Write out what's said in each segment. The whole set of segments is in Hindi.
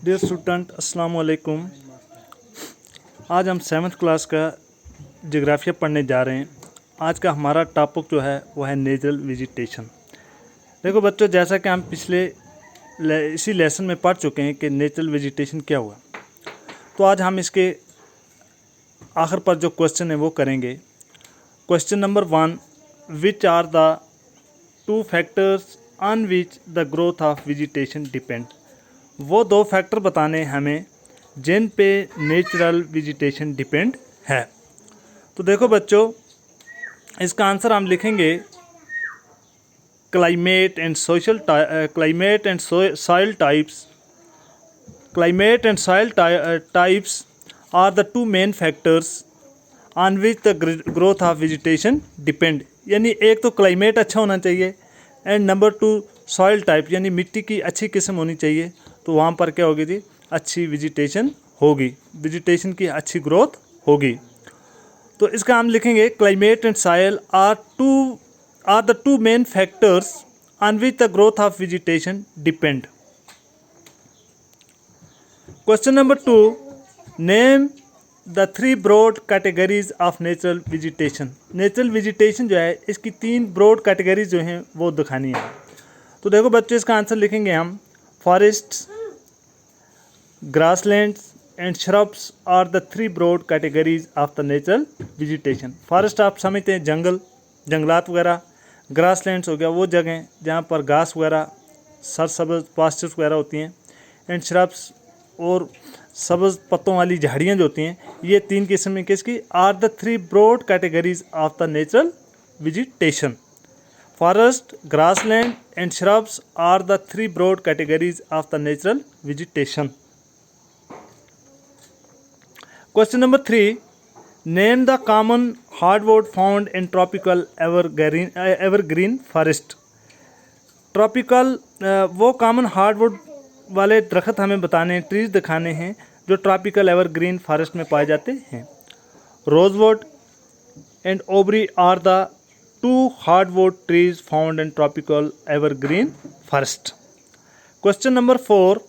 डियर स्टूडेंट अस्सलाम वालेकुम। आज हम 7th क्लास का जोग्राफिया पढ़ने जा रहे हैं। आज का हमारा टॉपिक जो है वो है नेचुरल वेजिटेशन। देखो बच्चों, जैसा कि हम पिछले इसी लेसन में पढ़ चुके हैं कि नेचुरल वेजिटेशन क्या हुआ, तो आज हम इसके आखिर पर जो क्वेश्चन है वो करेंगे। Question number 1, which are the 2 factors on which the growth of vegetation depend. वो 2 फैक्टर बताने हमें जिन पे नेचुरल वेजिटेशन डिपेंड है। तो देखो बच्चों, इसका आंसर हम लिखेंगे climate and soil types. Climate and soil types are the 2 main factors on which the growth of vegetation depend. यानी एक तो क्लाइमेट अच्छा होना चाहिए एंड नंबर 2 सॉइल टाइप, यानी मिट्टी की अच्छी किस्म होनी चाहिए। तो वहाँ पर क्या होगी जी, अच्छी वेजिटेशन होगी, वेजिटेशन की अच्छी ग्रोथ होगी। तो इसका हम लिखेंगे climate and soil are the 2 main factors on which the growth of vegetation depend. Question number 2, name the 3 broad categories of natural vegetation. Natural vegetation जो है इसकी 3 ब्रॉड कैटेगरीज जो हैं वो दिखानी है। तो देखो बच्चों, इसका आंसर लिखेंगे हम forests, grasslands and shrubs are the 3 broad categories of the natural vegetation. Forest आप समझते हैं जंगलात वगैरह, ग्रासलैंड्स हो गया वो जगह जहाँ पर घास वगैरह सरसब्ज पास्चर्स वगैरह होती हैं, एंड श्रब्स और सब्ज पत्तों वाली झाड़ियाँ जो होती हैं, ये 3 किस्म में किसकी are the 3 broad categories of the natural vegetation. Forest, grassland and shrubs are the 3 broad categories of the natural vegetation. Question number 3, name the common hardwood found in tropical evergreen forest। Tropical वो कॉमन हार्डवुड वाले दरख्त हमें बताने हैं, ट्रीज दिखाने हैं जो ट्रॉपिकल एवरग्रीन फॉरेस्ट में पाए जाते हैं। Rosewood and ebony are the 2 hardwood trees found in tropical evergreen forest. Question number 4,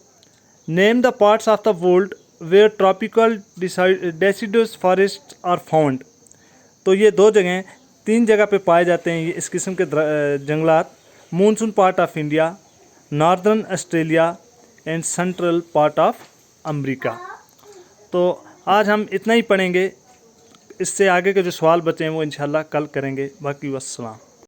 name the parts of the world where tropical deciduous forest are found. तो ये 2 जगह 3 जगह पे पाए जाते हैं ये इस किस्म के जंगलात। Monsoon part of India, northern Australia and central part of America. तो आज हम इतना ही पढ़ेंगे, इससे आगे के जो सवाल बचे हैं वो इंशाल्लाह कल करेंगे। बाकी वस्सलाम।